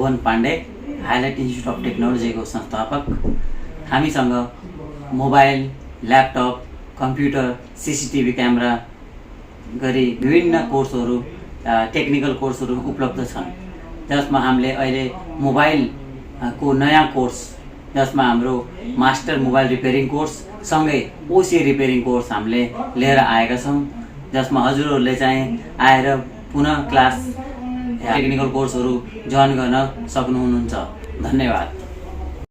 Bhuwan Pandey, Highlight Institute of टेक्नोलोजीको संस्थापक। हामीसँग mobile, laptop, computer, CCTV camera गरी विभिन्न कोर्सहरू, टेक्निकल कोर्सहरू उपलब्ध छन्, जसमा हामीले अहिले मोबाइलको नयाँ कोर्स, जसमा हाम्रो मास्टर मोबाइल रिपेयरिङ कोर्स सँगै OC रिपेयरिङ कोर्स हामीले लिएर आएका छौँ, जसमा हजुरहरूले चाहिँ आएर पुनः क्लास टेक्निकल कोर्सहरू जोइन गर्न सक्नुहुन्छ। धन्यवाद।